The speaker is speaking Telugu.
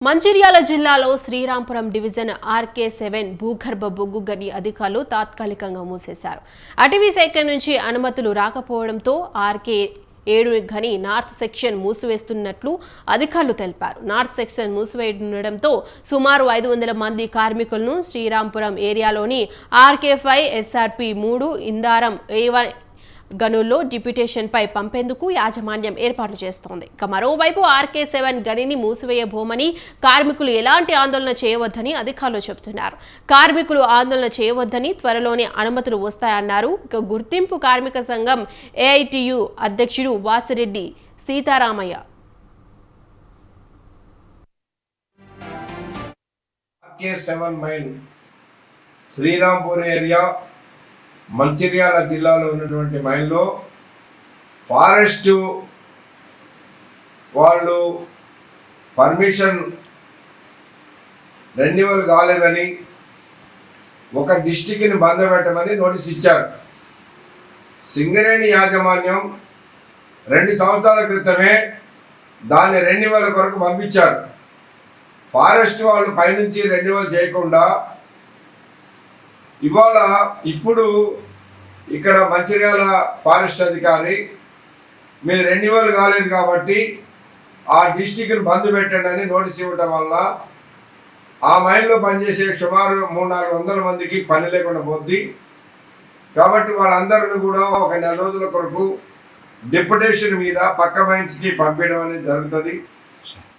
మంచిర్యాల జిల్లాలో శ్రీరాంపురం డివిజన్ ఆర్కే-7 భూగర్భ బొగ్గు గని అధికారులు తాత్కాలికంగా మూసేశారు. అటవీ శాఖ నుంచి అనుమతులు రాకపోవడంతో ఆర్కే-7 గని నార్త్ సెక్షన్ మూసివేస్తున్నట్లు అధికారులు తెలిపారు. నార్త్ సెక్షన్ మూసివేయడంతో సుమారు 500 మంది కార్మికులను శ్రీరాంపురం ఏరియాలోని ఆర్కే-5, SRP-3, ఇందారం A1 గనుల్లో డిప్యూటేషన్పై పంపేందుకు యాజమాన్యం ఏర్పాట్లు చేస్తోంది. ఇక మరోవైపు ఆర్కే-7 గనిని మూసివేయబోమని కార్మికులు ఎలాంటి ఆందోళన చేయవద్దని అధికారులు చెబుతున్నారు. కార్మికులు ఆందోళన చేయవద్దని, త్వరలోనే అనుమతులు వస్తాయన్నారు. ఇక గుర్తింపు కార్మిక సంఘం AITU అధ్యక్షుడు వాసిరెడ్డి సీతారామయ్య ఆర్కే-7 మైన్ శ్రీరాంపూర్ ఏరియా మంచిర్యాల జిల్లాలో ఉన్నటువంటి మైన్లో ఫారెస్ట్ వాళ్ళు పర్మిషన్ రెన్యువల్ కాలేదని ఒక డిస్టిక్ని బంద్ పెట్టమని నోటీస్ ఇచ్చారు. సింగరేణి యాజమాన్యం 2 సంవత్సరాల క్రితమే దాన్ని రెన్యువల్ కొరకు పంపించారు. ఫారెస్ట్ వాళ్ళు పైనుంచి రెన్యువల్ చేయకుండా ఇప్పుడు ఇక్కడ మంచిర్యాల ఫారెస్ట్ అధికారి మీరు రెన్యువల్ కాలేదు కాబట్టి ఆ డిస్టిక్ని బంద్ పెట్టండి అని నోటీస్ ఇవ్వటం వల్ల ఆ మైన్లో పనిచేసే సుమారు 300-400 మందికి పని లేకుండా పోద్ది. కాబట్టి వాళ్ళందరిని కూడా ఒక 4 రోజుల కొరకు డిప్యుటేషన్ మీద పక్క మైన్స్కి పంపించడం అనేది జరుగుతుంది.